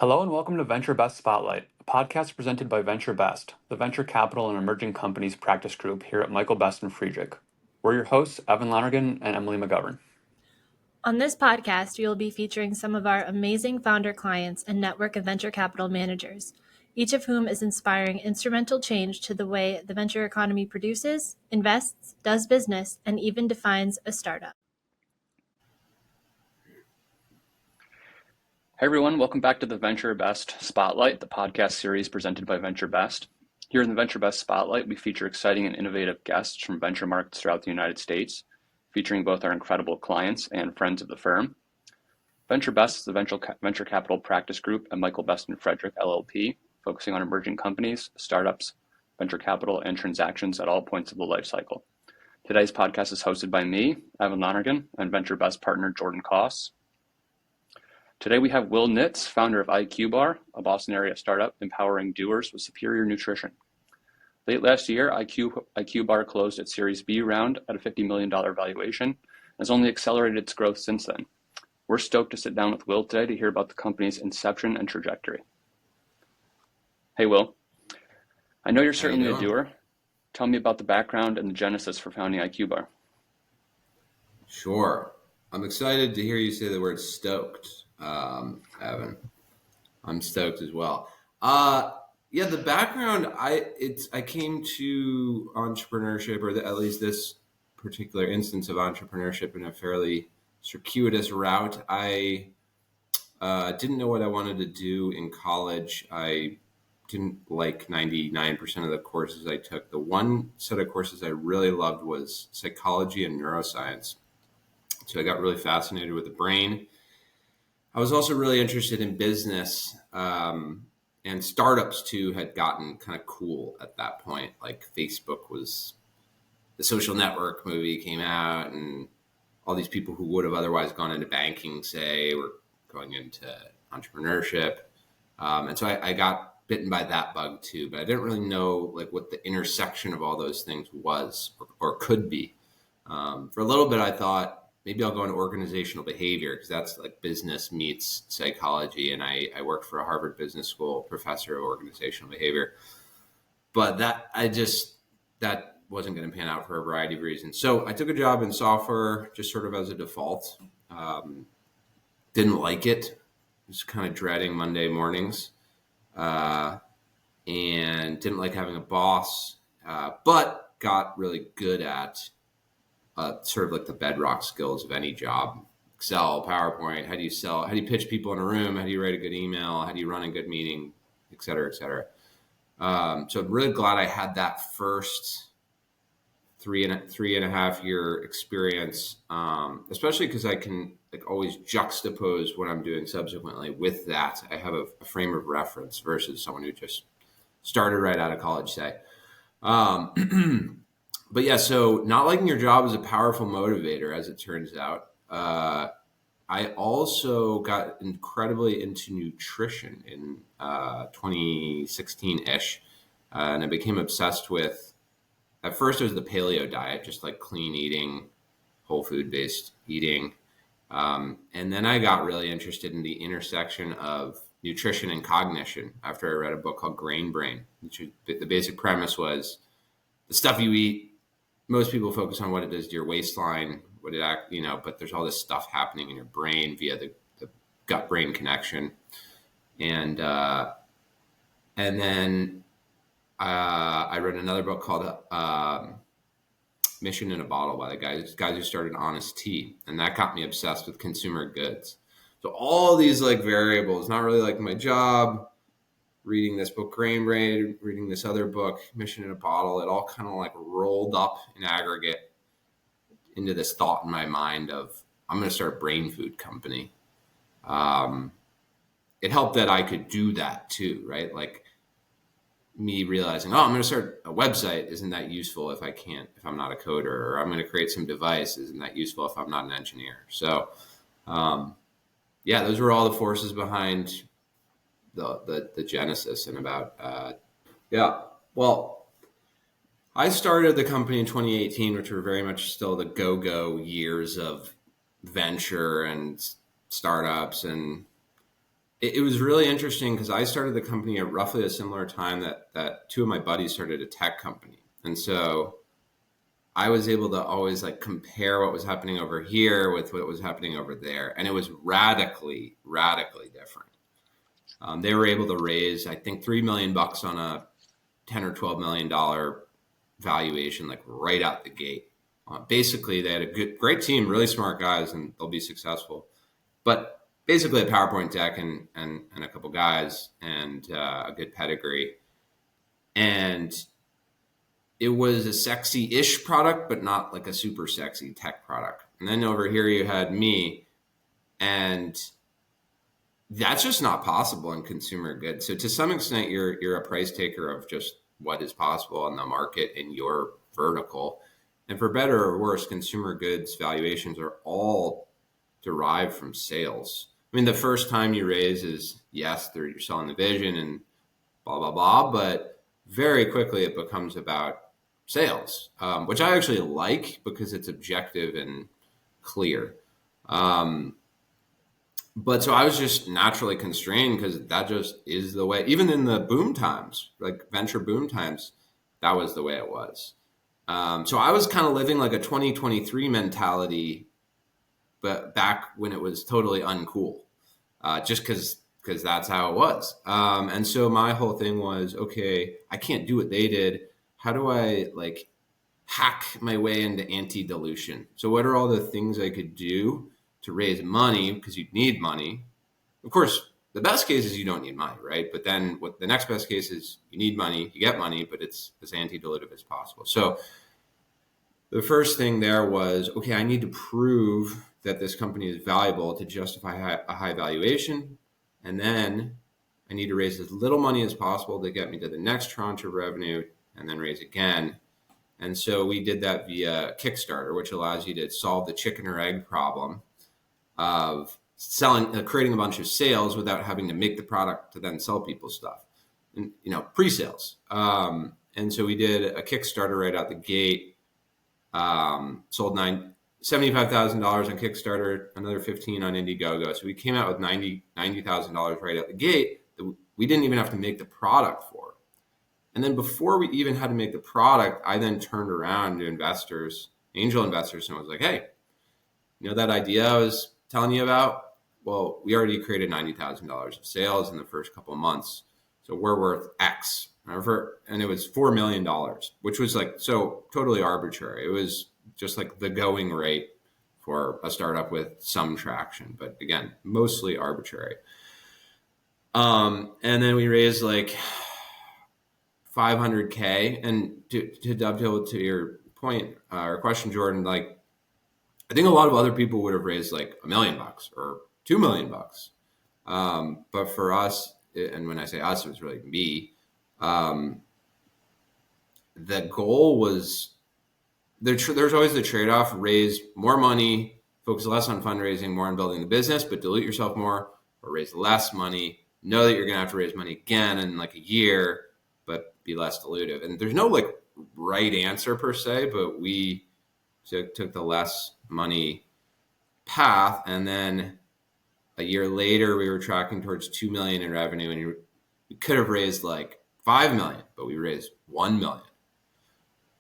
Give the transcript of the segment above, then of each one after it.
Hello and welcome to Venture Best Spotlight, a podcast presented by Venture Best, the venture capital and emerging companies practice group here at Michael Best and Friedrich. We're your hosts, Evan Lonergan and Emily McGovern. On this podcast, we will be featuring some of our amazing founder clients and network of venture capital managers, each of whom is inspiring instrumental change to the way the venture economy produces, invests, does business, and even defines a startup. Hey everyone, welcome back to the Venture Best Spotlight, the podcast series presented by Venture Best. Here in the Venture Best Spotlight, we feature exciting and innovative guests from venture markets throughout the United States, featuring both our incredible clients and friends of the firm. Venture Best is the venture capital practice group at Michael Best and Friedrich LLP, focusing on emerging companies, startups, venture capital, and transactions at all points of the life cycle. Today's podcast is hosted by me, Evan Lonergan, and Venture Best partner Jordan Koss. Today we have Will Nitze, founder of IQBAR, a Boston area startup empowering doers with superior nutrition. Late last year, IQBAR closed its Series B round at a $50 million valuation and has only accelerated its growth since then. We're stoked to sit down with Will today to hear about the company's inception and trajectory. Hey, Will. I know you're certainly a doer. Tell me about the background and the genesis for founding IQBAR. Sure. I'm excited to hear you say the word stoked, Evan. I'm stoked as well. The background, I came to entrepreneurship, or at least this particular instance of entrepreneurship, in a fairly circuitous route. I didn't know what I wanted to do in college. I didn't like 99% of the courses I took. The one set of courses I really loved was psychology and neuroscience. So I got really fascinated with the brain. I was also really interested in business, and startups too had gotten kind of cool at that point. Like Facebook was, the Social Network movie came out, and all these people who would have otherwise gone into banking, say, were going into entrepreneurship. And so I got bitten by that bug too, but I didn't really know like what the intersection of all those things was or could be. For a little bit, I thought maybe I'll go into organizational behavior because that's like business meets psychology. And I worked for a Harvard Business School professor of organizational behavior, but that wasn't going to pan out for a variety of reasons. So I took a job in software just sort of as a default. Didn't like it. Was kind of dreading Monday mornings, and didn't like having a boss, but got really good at sort of like the bedrock skills of any job. Excel, PowerPoint, how do you sell, how do you pitch people in a room, how do you write a good email, how do you run a good meeting, et cetera, et cetera. So I'm really glad I had that first three and a half year experience, especially because I can like always juxtapose what I'm doing subsequently with that. I have a frame of reference versus someone who just started right out of college, say. But yeah, so not liking your job is a powerful motivator, as it turns out. I also got incredibly into nutrition in 2016-ish, and I became obsessed with, at first it was the paleo diet, just like clean eating, whole food-based eating. And then I got really interested in the intersection of nutrition and cognition after I read a book called Grain Brain, which the basic premise was the stuff you eat, most people focus on what it does to your waistline, but there's all this stuff happening in your brain via the gut-brain connection. And then I read another book called Mission in a Bottle by the guys who started Honest Tea. And that got me obsessed with consumer goods. So all these like variables, not really like my job, reading this book, Grain Brain, reading this other book, Mission in a Bottle, it all kind of like rolled up in aggregate into this thought in my mind of, I'm going to start a brain food company. It helped that I could do that too, right? Like me realizing, I'm going to start a website. Isn't that useful if I'm not a coder? Or I'm going to create some device. Isn't that useful if I'm not an engineer? So, those were all the forces behind the genesis. And I started the company in 2018, which were very much still the go-go years of venture and startups and it was really interesting because I started the company at roughly a similar time that two of my buddies started a tech company. And so I was able to always like compare what was happening over here with what was happening over there. And it was radically, radically different. They were able to raise, I think, $3 million on a 10 or $12 million valuation, like right out the gate. Basically, they had a great team, really smart guys, and they'll be successful. But basically a PowerPoint deck and a couple guys and a good pedigree. And it was a sexy-ish product, but not like a super sexy tech product. And then over here you had me, and that's just not possible in consumer goods. So to some extent, you're a price taker of just what is possible on the market in your vertical. And for better or worse, consumer goods valuations are all derived from sales. I mean, the first time you raise is, yes, you're selling the vision and blah, blah, blah, but very quickly it becomes about sales, which I actually like because it's objective and clear. But so I was just naturally constrained because that just is the way, even in the boom times, like venture boom times, that was the way it was. So I was kind of living like a 2023 mentality, but back when it was totally uncool, just because that's how it was. And so my whole thing was, okay, I can't do what they did. How do I like hack my way into anti-dilution? So what are all the things I could do to raise money? Because you need money. Of course, the best case is you don't need money, right? But then what the next best case is you need money, you get money, but it's as anti-dilutive as possible. So the first thing there was, okay, I need to prove that this company is valuable to justify a high valuation. And then I need to raise as little money as possible to get me to the next tranche of revenue and then raise again. And so we did that via Kickstarter, which allows you to solve the chicken or egg problem of creating a bunch of sales without having to make the product to then sell people stuff, and pre-sales. And so we did a Kickstarter right out the gate. Sold $75,000 on Kickstarter, another 15 on Indiegogo. So we came out with $90,000 right out the gate that we didn't even have to make the product for. And then before we even had to make the product, I then turned around to investors, angel investors, and I was like, hey, that idea I was telling you about? Well, we already created $90,000 of sales in the first couple of months. So we're worth X. And it was $4 million, which was like so totally arbitrary. It was just like the going rate for a startup with some traction, but again, mostly arbitrary. And then we raised like $500K. And to dovetail to your point or question, Jordan, like I think a lot of other people would have raised like $1 million or $2 million. But for us, and when I say us, it was really me. The goal was there's always the trade-off: raise more money, focus less on fundraising, more on building the business, but dilute yourself more, or raise less money, know that you're going to have to raise money again in like a year, but be less dilutive. And there's no like right answer per se, but we took the less money path. And then a year later, we were tracking towards 2 million in revenue, and we could have raised like 5 million, but we raised 1 million,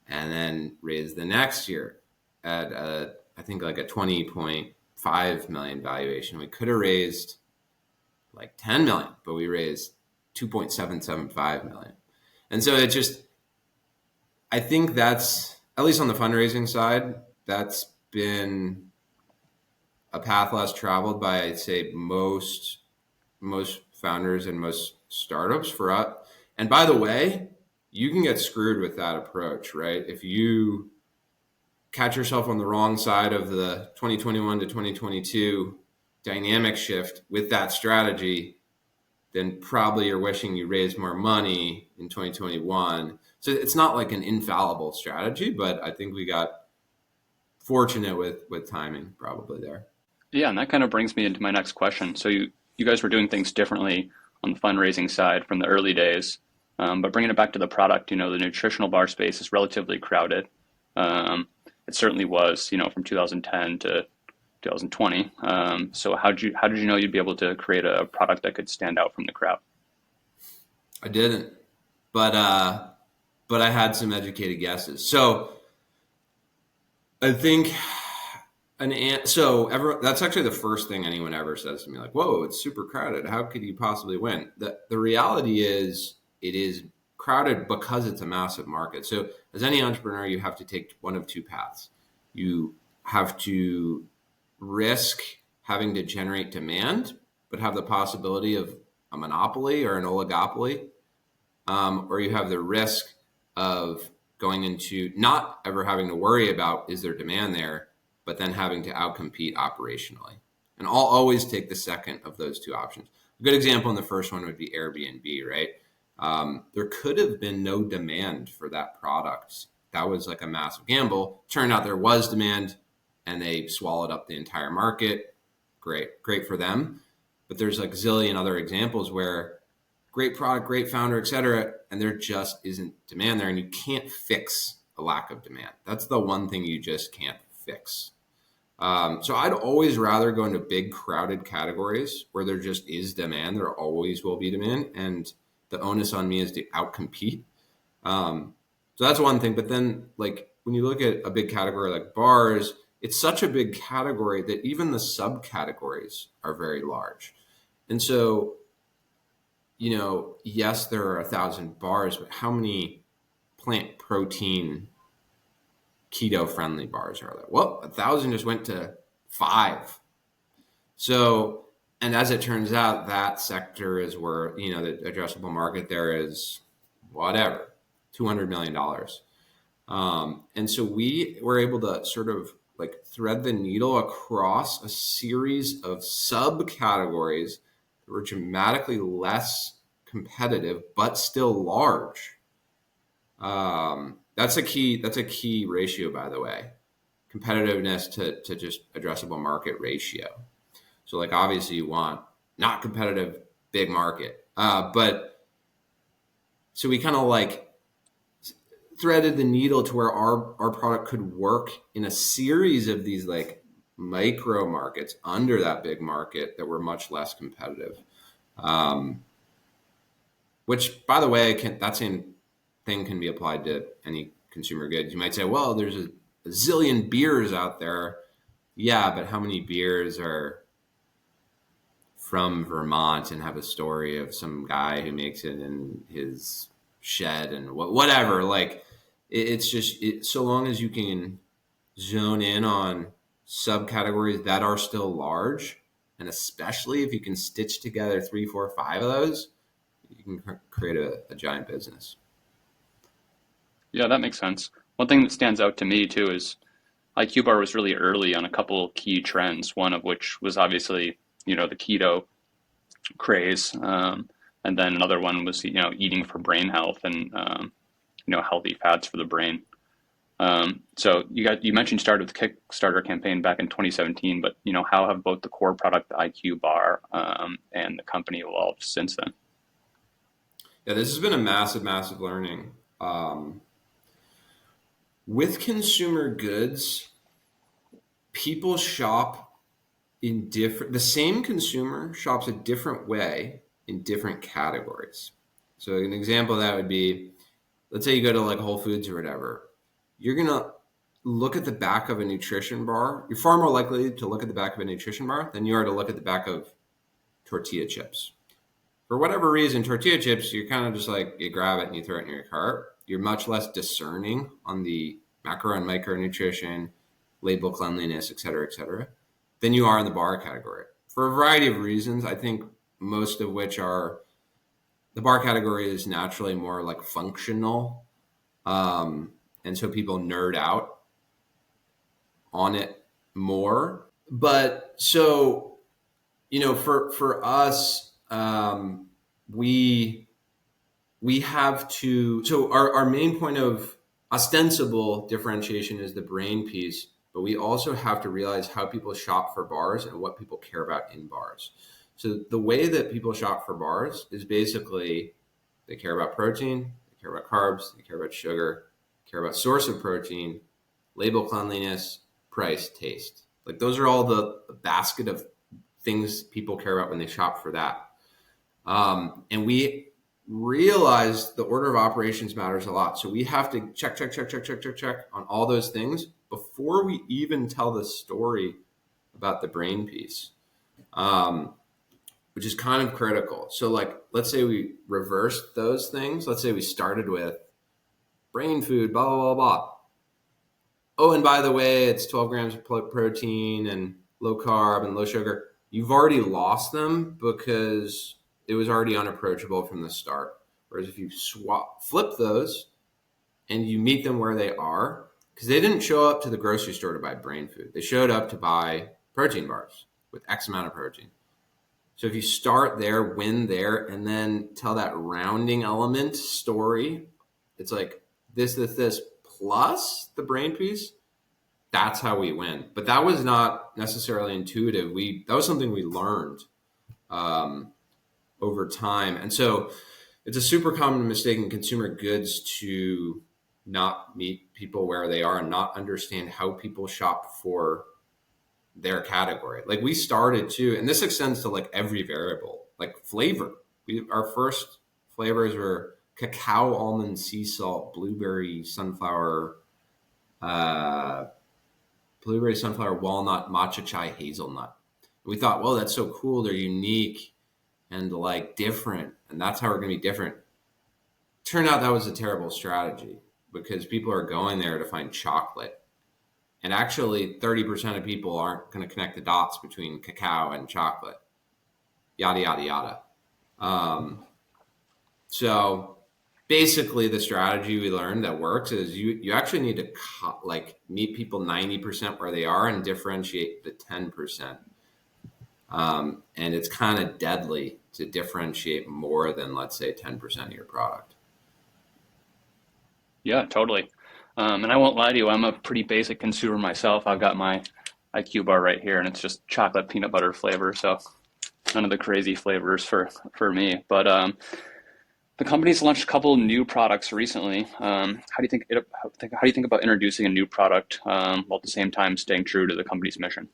and then raised the next year at I think like a 20.5 million valuation. We could have raised like 10 million, but we raised 2.775 million. And so I think that's, at least on the fundraising side, that's been a path less traveled by, I'd say, most founders and most startups for us. And by the way, you can get screwed with that approach, right? If you catch yourself on the wrong side of the 2021 to 2022 dynamic shift with that strategy, then probably you're wishing you raised more money in 2021. So it's not like an infallible strategy, but I think we got fortunate with timing probably there. Yeah, and that kind of brings me into my next question. So you guys were doing things differently on the fundraising side from the early days, but bringing it back to the product, the nutritional bar space is relatively crowded. It certainly was, from 2010 to 2020. So how did you know you'd be able to create a product that could stand out from the crowd? I didn't, but I had some educated guesses. So I think that's actually the first thing anyone ever says to me, like, "Whoa, it's super crowded. How could you possibly win?" The reality is, it is crowded because it's a massive market. So as any entrepreneur, you have to take one of two paths. You have to risk having to generate demand, but have the possibility of a monopoly or an oligopoly, or you have the risk of going into not ever having to worry about is there demand there, but then having to outcompete operationally. And I'll always take the second of those two options. A good example in the first one would be Airbnb, right? There could have been no demand for that product. That was like a massive gamble. Turned out there was demand, and they swallowed up the entire market. Great for them. But there's like a zillion other examples where great product, great founder, et cetera, and there just isn't demand there, and you can't fix a lack of demand. That's the one thing you just can't fix. So I'd always rather go into big crowded categories where there just is demand. There always will be demand, and the onus on me is to outcompete. So that's one thing. But then, like, when you look at a big category like bars, it's such a big category that even the subcategories are very large. And so, yes, there are 1,000 bars, but how many plant protein keto friendly bars are there? Well, 1,000 just went to 5. So, and as it turns out, that sector is where, the addressable market there is whatever, $200 million. And so we were able to sort of like thread the needle across a series of subcategories that were dramatically less competitive, but still large. That's a key ratio, by the way, competitiveness to just addressable market ratio. So like, obviously you want not competitive, big market. But so we kind of like threaded the needle to where our product could work in a series of these like micro markets under that big market that were much less competitive. Which, by the way, that same thing can be applied to any consumer goods. You might say, well, there's a zillion beers out there. Yeah, but how many beers are from Vermont and have a story of some guy who makes it in his shed and whatever? Like, it's just so long as you can zone in on subcategories that are still large, and especially if you can stitch together 3, 4, 5 of those, you can create a giant business. Yeah, that makes sense. One thing that stands out to me too is IQBAR was really early on a couple key trends, one of which was obviously, the keto craze. And then another one was, eating for brain health and, healthy fats for the brain. So you mentioned you started with the Kickstarter campaign back in 2017, but, how have both the core product, the IQBAR, and the company evolved since then? Yeah, this has been a massive, massive learning. With consumer goods, people shop the same consumer shops a different way in different categories. So an example of that would be, let's say you go to like Whole Foods or whatever, you're going to look at the back of a nutrition bar. You're far more likely to look at the back of a nutrition bar than you are to look at the back of tortilla chips. For whatever reason, tortilla chips, you're kind of just like, you grab it and you throw it in your cart. You're much less discerning on the macro and micronutrition, label cleanliness, et cetera, than you are in the bar category. For a variety of reasons, I think most of which are the bar category is naturally more like functional. And so people nerd out on it more. But so, for us, we have to, so our main point of ostensible differentiation is the brain piece, but we also have to realize how people shop for bars and what people care about in bars. So the way that people shop for bars is basically they care about protein, they care about carbs, they care about sugar, care about source of protein, label cleanliness, price, taste. Like those are all the basket of things people care about when they shop for that. And we realize the order of operations matters a lot. So we have to check on all those things before we even tell the story about the brain piece, which is kind of critical. So like, let's say we reversed those things. Let's say we started with brain food, blah, blah, blah, blah. Oh, and by the way, it's 12 grams of protein and low carb and low sugar. You've already lost them because it was already unapproachable from the start. Whereas if you flip those and you meet them where they are, because they didn't show up to the grocery store to buy brain food. They showed up to buy protein bars with X amount of protein. So if you start there, win there, and then tell that rounding element story, it's like this, plus the brain piece, that's how we win. But that was not necessarily intuitive. That was something we learned over time. And so it's a super common mistake in consumer goods to not meet people where they are and not understand how people shop for their category. Like we started to, and this extends to like every variable, like flavor. Our first flavors were cacao, almond, sea salt, blueberry, sunflower, walnut, matcha chai, hazelnut. We thought, well, that's so cool. They're unique and like different. And that's how we're going to be different. Turned out that was a terrible strategy because people are going there to find chocolate. And actually 30% of people aren't going to connect the dots between cacao and chocolate, yada, yada, yada. So basically the strategy we learned that works is you actually need to meet people 90% where they are and differentiate the 10%. And it's kind of deadly to differentiate more than, let's say, 10% of your product. Yeah, totally. And I won't lie to you, I'm a pretty basic consumer myself. I've got my IQBAR right here, and it's just chocolate peanut butter flavor. So none of the crazy flavors for me. But the company's launched a couple new products recently. How do you think about introducing a new product while at the same time staying true to the company's mission?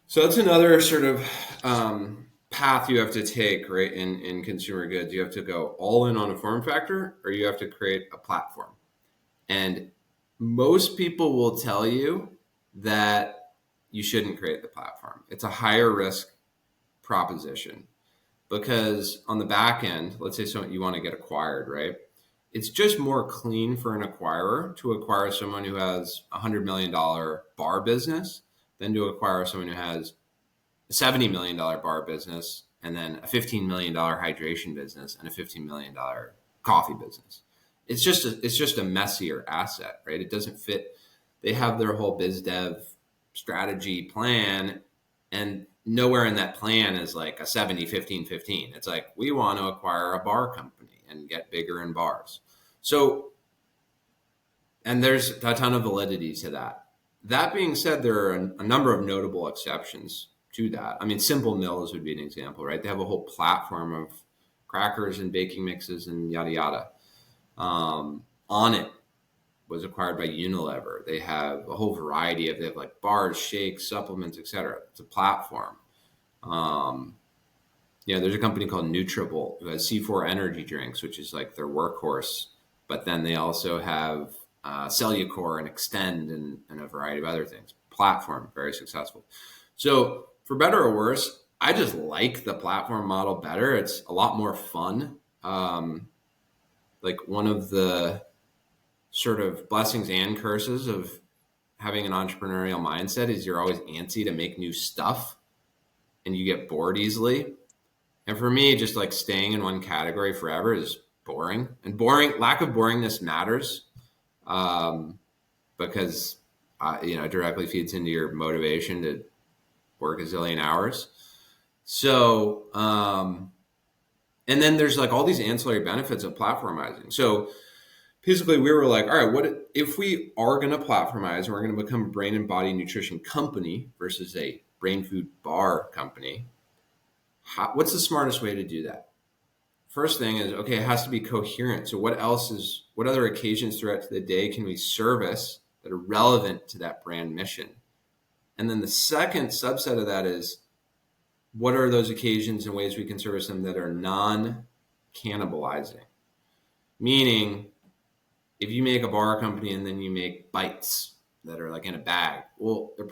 So that's another sort of path you have to take, right? In consumer goods, you have to go all in on a form factor, or you have to create a platform. And most people will tell you that you shouldn't create the platform. It's a higher risk proposition because on the back end, let's say you want to get acquired, right? It's just more clean for an acquirer to acquire someone who has $100 million bar business than to acquire someone who has a $70 million bar business and then a $15 million hydration business and a $15 million coffee business. It's just a messier asset, right? It doesn't fit. They have their whole biz dev strategy plan, and nowhere in that plan is like a 70-15-15. It's like, we want to acquire a bar company and get bigger in bars. So, and there's a ton of validity to that. That being said, there are a number of notable exceptions to that. I mean, Simple Mills would be an example, right? They have a whole platform of crackers and baking mixes and yada, yada. On it was acquired by Unilever. They have a whole variety they have like bars, shakes, supplements, etc. It's a platform. There's a company called Nutribulk who has C4 energy drinks, which is like their workhorse. But then they also have Cellucor and Extend and a variety of other things. Platform, very successful. So for better or worse, I just like the platform model better. It's a lot more fun. Like one of the sort of blessings and curses of having an entrepreneurial mindset is you're always antsy to make new stuff and you get bored easily. And for me, just like staying in one category forever is boring. And lack of boringness matters because it directly feeds into your motivation to work a zillion hours. So, and then there's like all these ancillary benefits of platformizing. So basically we were like, all right, what if we are going to platformize and we're going to become a brain and body nutrition company versus a brain food bar company? What's the smartest way to do that? First thing is, okay, it has to be coherent. So what other occasions throughout the day can we service that are relevant to that brand mission? And then the second subset of that is, what are those occasions and ways we can service them that are non-cannibalizing? Meaning, if you make a bar company and then you make bites that are like in a bag, well, the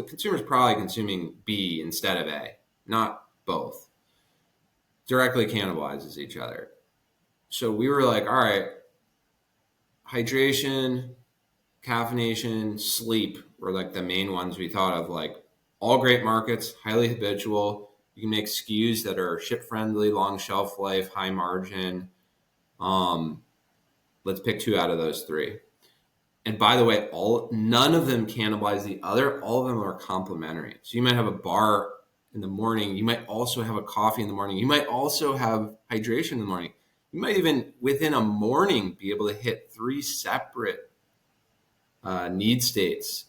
consumer's probably consuming B instead of A, not both. Directly cannibalizes each other. So we were like, all right, hydration, caffeination, sleep were like the main ones we thought of, like all great markets, highly habitual. You can make SKUs that are ship friendly, long shelf life, high margin. Let's pick 2 out of those 3. And by the way, none of them cannibalize the other. All of them are complementary. So you might have a bar in the morning. You might also have a coffee in the morning. You might also have hydration in the morning. You might even, within a morning, be able to hit 3 separate need states,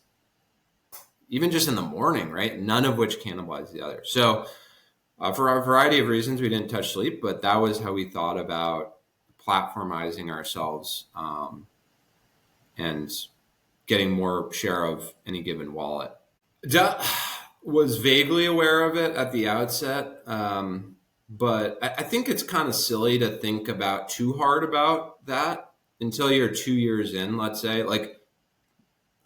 even just in the morning, right? None of which cannibalize the other. So for a variety of reasons, we didn't touch sleep, but that was how we thought about platformizing ourselves and getting more share of any given wallet. Was vaguely aware of it at the outset, but I think it's kind of silly to think about too hard about that until you're 2 years in, let's say. Like,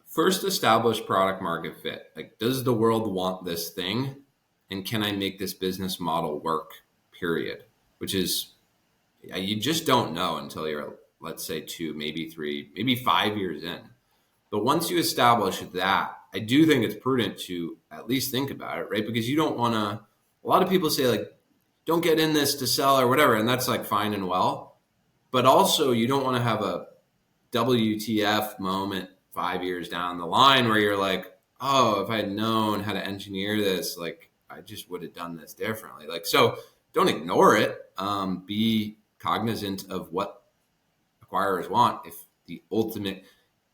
first establish product market fit. Like, does the world want this thing? And can I make this business model work, period? Which is, you just don't know until you're, let's say, 2, maybe 3, maybe 5 years in. But once you establish that, I do think it's prudent to at least think about it, right? Because you don't want to, a lot of people say, like, don't get in this to sell or whatever. And that's like fine and well. But also you don't want to have a WTF moment 5 years down the line where you're like, oh, if I had known how to engineer this, like, I just would have done this differently. Like, so don't ignore it. Be cognizant of what acquirers want. If the ultimate,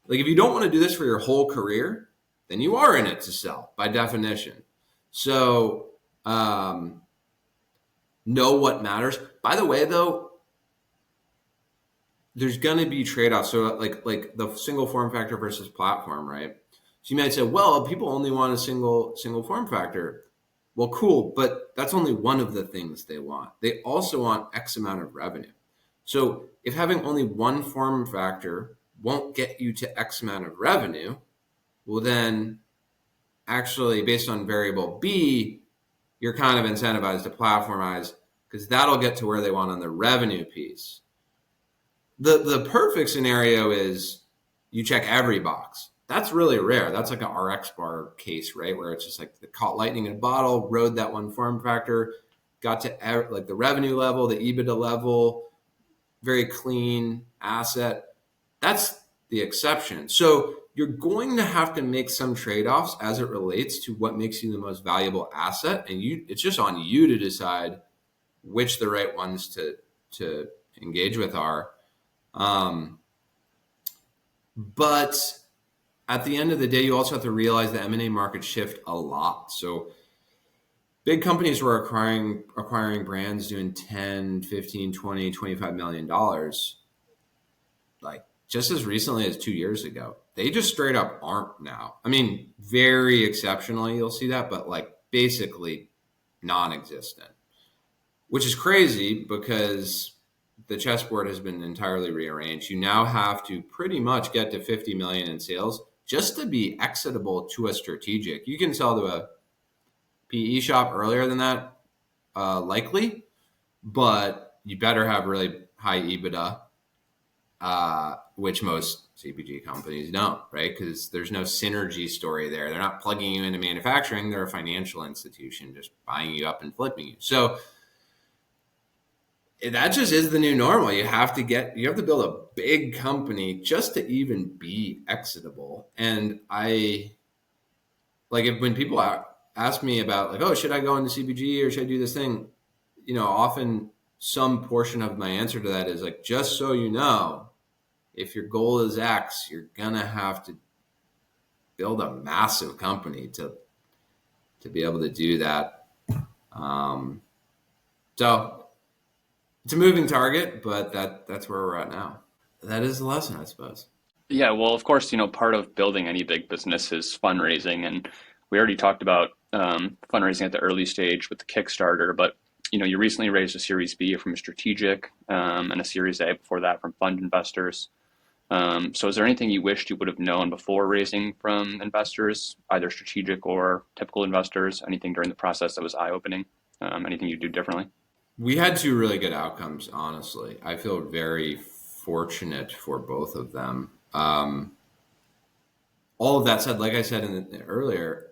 like, if you don't want to do this for your whole career, then you are in it to sell by definition. So know what matters. By the way, though, there's going to be trade-offs. So like the single form factor versus platform, right? So you might say, well, people only want a single form factor. Well, cool, but that's only one of the things they want. They also want X amount of revenue. So if having only one form factor won't get you to X amount of revenue, well, then actually, based on variable B, you're kind of incentivized to platformize because that'll get to where they want on the revenue piece. The perfect scenario is you check every box. That's really rare. That's like an RX bar case, right? Where it's just like the caught lightning in a bottle, rode that one form factor, got to like the revenue level, the EBITDA level, very clean asset. That's the exception. So you're going to have to make some trade-offs as it relates to what makes you the most valuable asset. And it's just on you to decide which the right ones to engage with are. But at the end of the day, you also have to realize the M&A market shift a lot. So big companies were acquiring brands doing 10, 15, 20, $25 million. Like just as recently as 2 years ago, they just straight up aren't now. I mean, very exceptionally, you'll see that, but like basically non-existent, which is crazy because the chessboard has been entirely rearranged. You now have to pretty much get to 50 million in sales just to be exitable to a strategic. You can sell to a PE shop earlier than that, likely, but you better have really high EBITDA, which most CPG companies don't, right? Because there's no synergy story there. They're not plugging you into manufacturing. They're a financial institution just buying you up and flipping you. So that just is the new normal. You have to build a big company just to even be exitable. And when people ask me about like, oh, should I go into CPG or should I do this thing? Often some portion of my answer to that is like, just so you know, if your goal is X, you're gonna have to build a massive company to be able to do that. So it's a moving target, but that's where we're at now. That is the lesson, I suppose. Yeah, well, of course, part of building any big business is fundraising. And We already talked about fundraising at the early stage with the Kickstarter, but you recently raised a Series B from a strategic and a Series A before that from fund investors. So is there anything you wished you would have known before raising from investors, either strategic or typical investors? Anything during the process that was eye-opening? Anything you do differently? We had two really good outcomes, honestly. I feel very fortunate for both of them. All of that said, like I said earlier,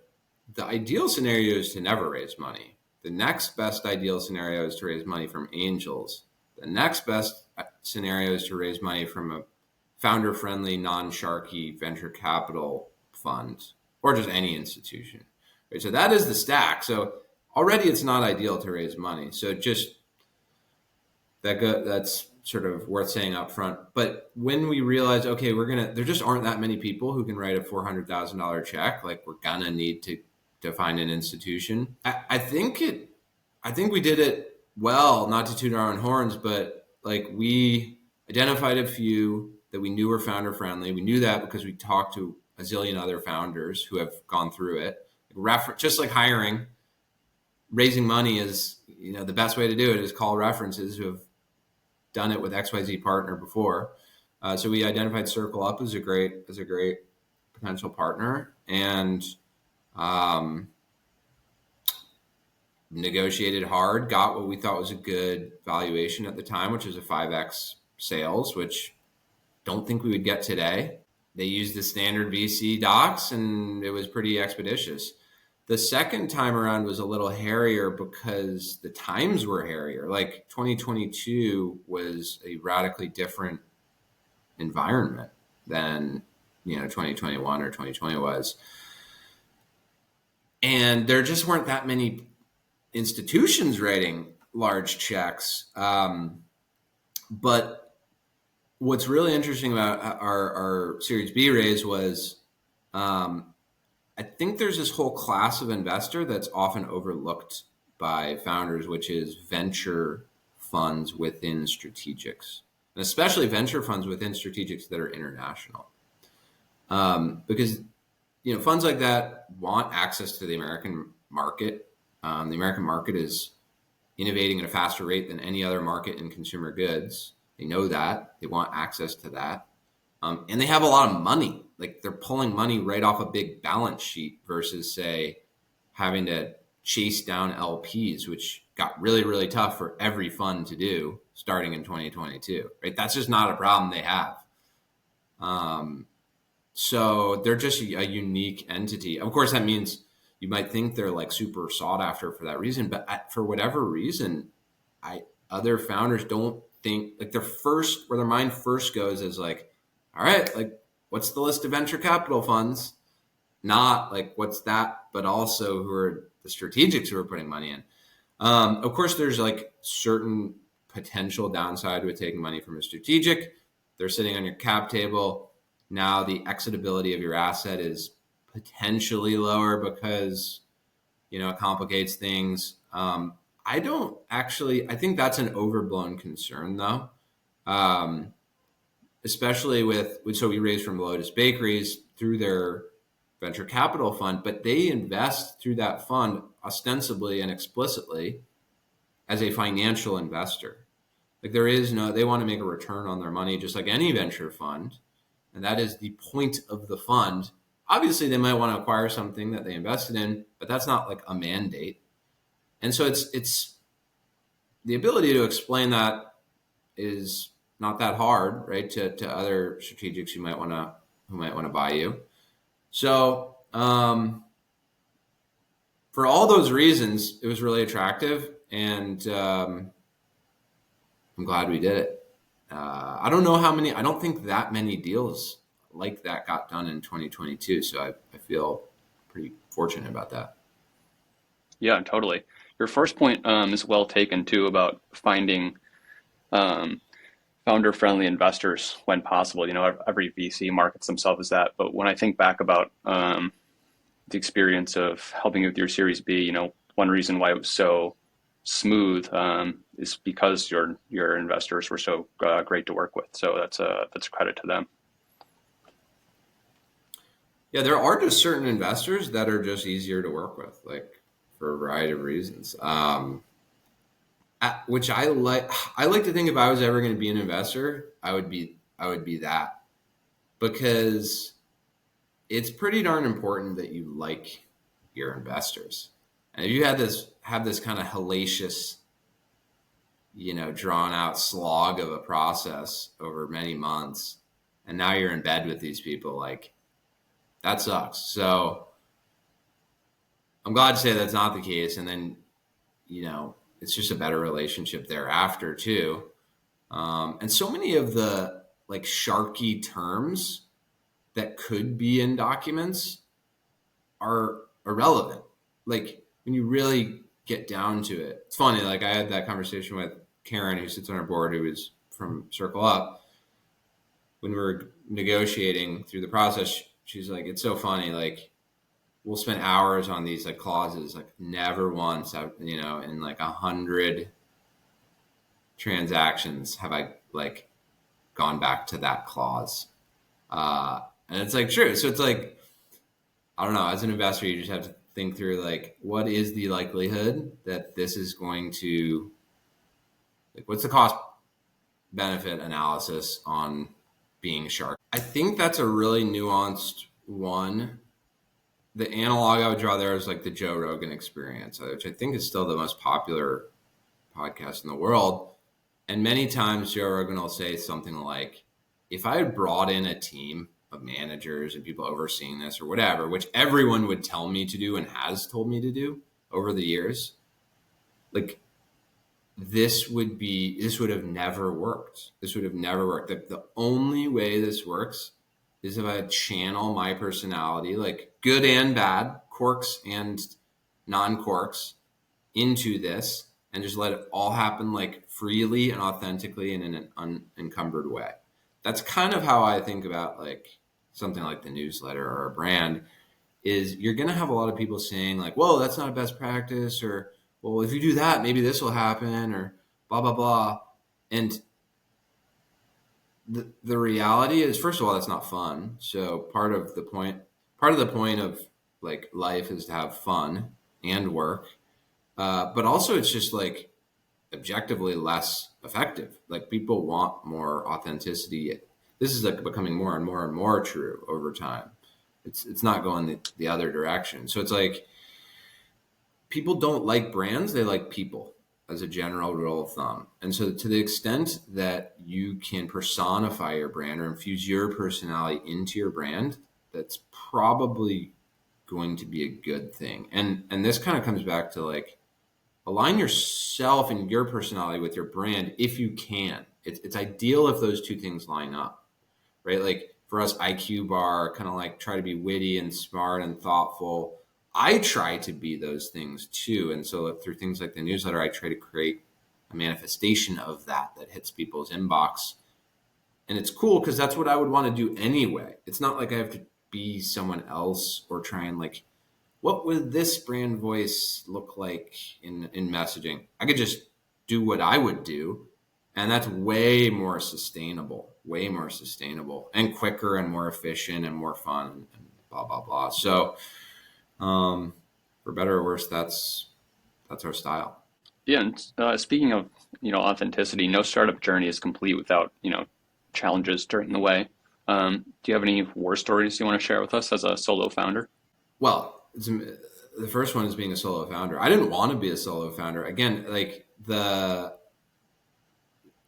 the ideal scenario is to never raise money. The next best ideal scenario is to raise money from angels. The next best scenario is to raise money from a founder-friendly, non-sharky venture capital fund, or just any institution. Right? So that is the stack. So already it's not ideal to raise money. So just that's sort of worth saying up front. But when we realize, okay, there just aren't that many people who can write a $400,000 check. Like, we're gonna need to find an institution. I think we did it well, not to toot our own horns, but like, we identified a few that we knew were founder friendly. We knew that because we talked to a zillion other founders who have gone through it. Just like hiring, raising money is, the best way to do it is call references who have done it with XYZ partner before. So we identified Circle Up as a great potential partner, and negotiated hard, got what we thought was a good valuation at the time, which is a 5x sales, which don't think we would get today. They used the standard VC docs, and it was pretty expeditious. The second time around was a little hairier because the times were hairier. Like, 2022 was a radically different environment than 2021 or 2020 was. And there just weren't that many institutions writing large checks. But what's really interesting about our Series B raise was, I think there's this whole class of investor that's often overlooked by founders, which is venture funds within strategics, and especially venture funds within strategics that are international. Because funds like that want access to the American market. The American market is innovating at a faster rate than any other market in consumer goods. They know that. They want access to that. And they have a lot of money. Like, they're pulling money right off a big balance sheet versus, say, having to chase down LPs, which got really, really tough for every fund to do starting in 2022. Right? That's just not a problem they have. So they're just a unique entity. Of course, that means you might think they're like super sought after for that reason, but for whatever reason, other founders don't think, like, where their mind first goes is like, all right, like, what's the list of venture capital funds? Not like, what's that, but also who are the strategics who are putting money in. Of course, there's like certain potential downside with taking money from a strategic. They're sitting on your cap table. Now the exitability of your asset is potentially lower because, it complicates things. I think that's an overblown concern, though. Especially so we raised from Lotus Bakeries through their venture capital fund, but they invest through that fund ostensibly and explicitly as a financial investor. Like, they want to make a return on their money just like any venture fund. And that is the point of the fund. Obviously, they might want to acquire something that they invested in, but that's not like a mandate. And so it's the ability to explain that is not that hard, right? To other strategics who might want to buy you. So for all those reasons, it was really attractive, and I'm glad we did it. I don't know how many. I don't think that many deals like that got done in 2022. So I feel pretty fortunate about that. Yeah, totally. Your first point is well taken too, about finding founder-friendly investors when possible. Every VC markets themselves as that. But when I think back about the experience of helping you with your Series B, one reason why it was so smooth is because your investors were so great to work with. So that's a credit to them. Yeah, there are just certain investors that are just easier to work with, like for a variety of reasons. Which I like. I like to think if I was ever going to be an investor, I would be that, because it's pretty darn important that you like your investors. And if you have this kind of hellacious, drawn out slog of a process over many months, and now you're in bed with these people, like, that sucks. So I'm glad to say that's not the case. And then, it's just a better relationship thereafter too. And so many of the like sharky terms that could be in documents are irrelevant. Like when you really get down to it, it's funny. Like I had that conversation with Karen, who sits on our board, who is from Circle Up. When we were negotiating through the process, she's like, "It's so funny. Like we'll spend hours on these like clauses. Like never once, in like 100 transactions have I like gone back to that clause." And it's like true. So it's like, I don't know, as an investor, you just have to think through like, what is the likelihood that this is going to, like, what's the cost benefit analysis on being sharp? I think that's a really nuanced one. The analog I would draw there is like the Joe Rogan Experience, which I think is still the most popular podcast in the world. And many times Joe Rogan will say something like, if I had brought in a team of managers and people overseeing this or whatever, which everyone would tell me to do and has told me to do over the years, like this would have never worked. This would have never worked. The only way this works is if I channel my personality, like good and bad, quirks and non-quirks, into this and just let it all happen like freely and authentically and in an unencumbered way. That's kind of how I think about like something like the newsletter or a brand. Is you're going to have a lot of people saying like, whoa, that's not a best practice, or, well, if you do that, maybe this will happen, or blah, blah, blah. And the reality is, first of all, that's not fun. So part of the point of like life is to have fun and work. But also it's just like objectively less effective. Like people want more authenticity. This is like becoming more and more and more true over time. It's not going the other direction. So it's like people don't like brands, they like people as a general rule of thumb. And so to the extent that you can personify your brand or infuse your personality into your brand, that's probably going to be a good thing. And this kind of comes back to like, align yourself and your personality with your brand if you can. It's ideal if those two things line up, right? Like for us, IQBAR, kind of like try to be witty and smart and thoughtful. I try to be those things too. And so through things like the newsletter, I try to create a manifestation of that hits people's inbox. And it's cool because that's what I would want to do anyway. It's not like I have to be someone else or try and like, what would this brand voice look like in messaging? I could just do what I would do. And that's way more sustainable and quicker and more efficient and more fun and blah, blah, blah. So for better or worse, that's our style. Yeah, and speaking of authenticity, no startup journey is complete without challenges during the way. Do you have any war stories you want to share with us as a solo founder? Well, the first one is being a solo founder. I didn't want to be a solo founder. Again, like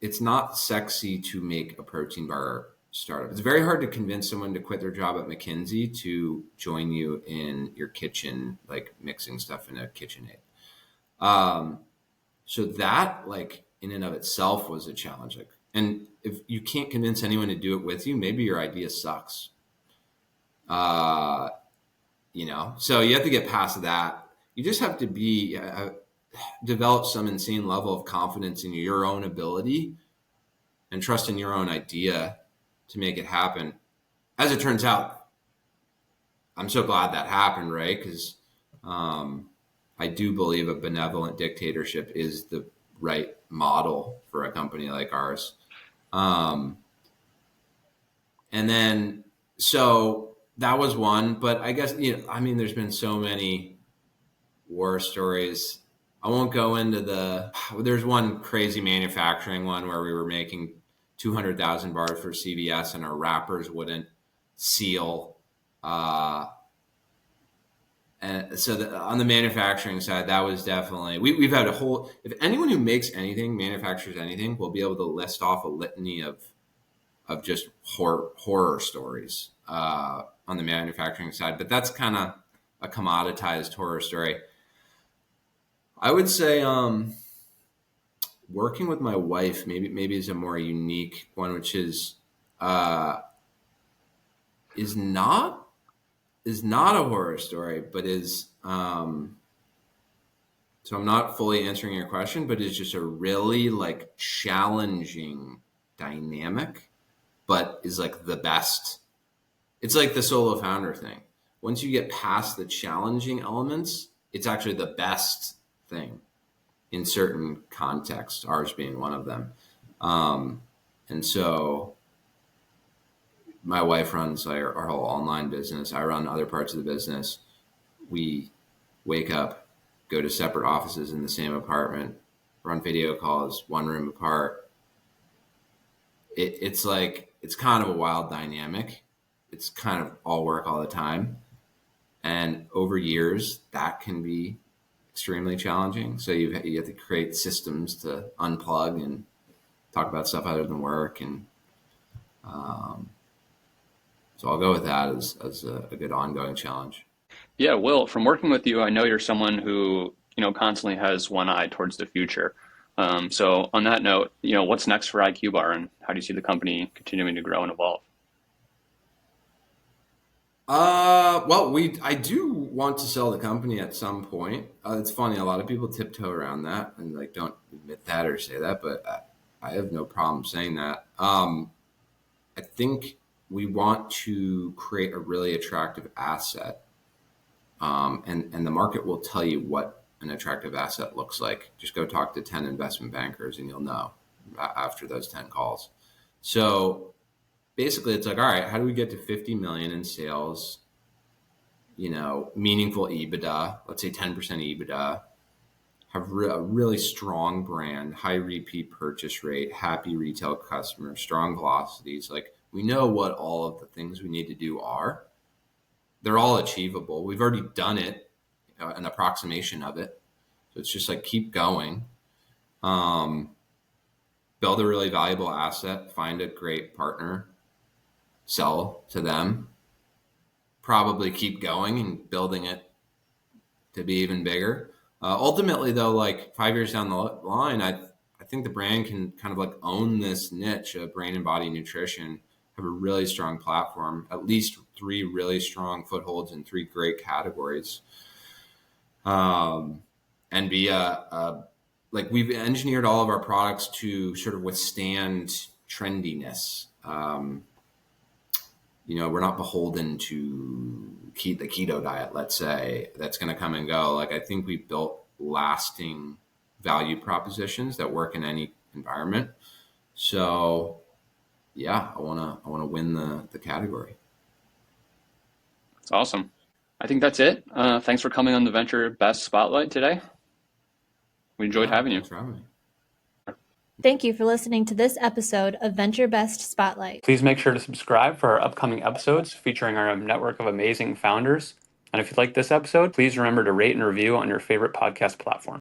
it's not sexy to make a protein bar startup. It's very hard to convince someone to quit their job at McKinsey to join you in your kitchen, like mixing stuff in a KitchenAid. So that, like, in and of itself was a challenge. Like, and if you can't convince anyone to do it with you, maybe your idea sucks. So you have to get past that. You just have to develop some insane level of confidence in your own ability and trust in your own idea to make it happen. As it turns out, I'm so glad that happened, right? Because I do believe a benevolent dictatorship is the right model for a company like ours. And then, so that was one, but I guess, I mean, there's been so many war stories. I won't go into there's one crazy manufacturing one where we were making 200,000 bars for CVS and our wrappers wouldn't seal. And so on the manufacturing side, that was definitely, we've had if anyone who makes anything, manufactures anything, will be able to list off a litany of just horror stories on the manufacturing side. But that's kind of a commoditized horror story. I would say working with my wife maybe is a more unique one, which is not a horror story, but is so I'm not fully answering your question, but is just a really like challenging dynamic, but is like the best. It's like the solo founder thing. Once you get past the challenging elements, it's actually the best thing in certain contexts, ours being one of them. And so my wife runs our whole online business. I run other parts of the business. We wake up, go to separate offices in the same apartment, run video calls, one room apart. It's kind of a wild dynamic. It's kind of all work all the time. And over years, that can be extremely challenging. So you have to create systems to unplug and talk about stuff other than work. And so I'll go with that as a good ongoing challenge. Yeah, Will, from working with you, I know you're someone who, constantly has one eye towards the future. So on that note, what's next for IQBAR and how do you see the company continuing to grow and evolve? Well, I do want to sell the company at some point. It's funny, a lot of people tiptoe around that and like don't admit that or say that, but I have no problem saying that. I think we want to create a really attractive asset, and the market will tell you what an attractive asset looks like. Just go talk to 10 investment bankers and you'll know after those 10 calls. So basically it's like, all right, how do we get to 50 million in sales, meaningful EBITDA, let's say 10% EBITDA, have a really strong brand, high repeat purchase rate, happy retail customers, strong velocities. Like we know what all of the things we need to do are. They're all achievable. We've already done it, an approximation of it. So it's just like keep going. Build a really valuable asset, find a great partner, sell to them, probably keep going and building it to be even bigger. Ultimately, though, like 5 years down the line, I think the brand can kind of like own this niche of brain and body nutrition, have a really strong platform, at least 3 really strong footholds in 3 great categories, and be like we've engineered all of our products to sort of withstand trendiness. We're not beholden to the keto diet, let's say, that's going to come and go. Like I think we've built lasting value propositions that work in any environment. So yeah, I want to win the category. That's awesome. I think that's it. Thanks for coming on the Venture Best Spotlight today. We enjoyed having you. Thanks for having me. Thank you for listening to this episode of Venture Best Spotlight. Please make sure to subscribe for our upcoming episodes featuring our network of amazing founders. And if you like this episode, please remember to rate and review on your favorite podcast platform.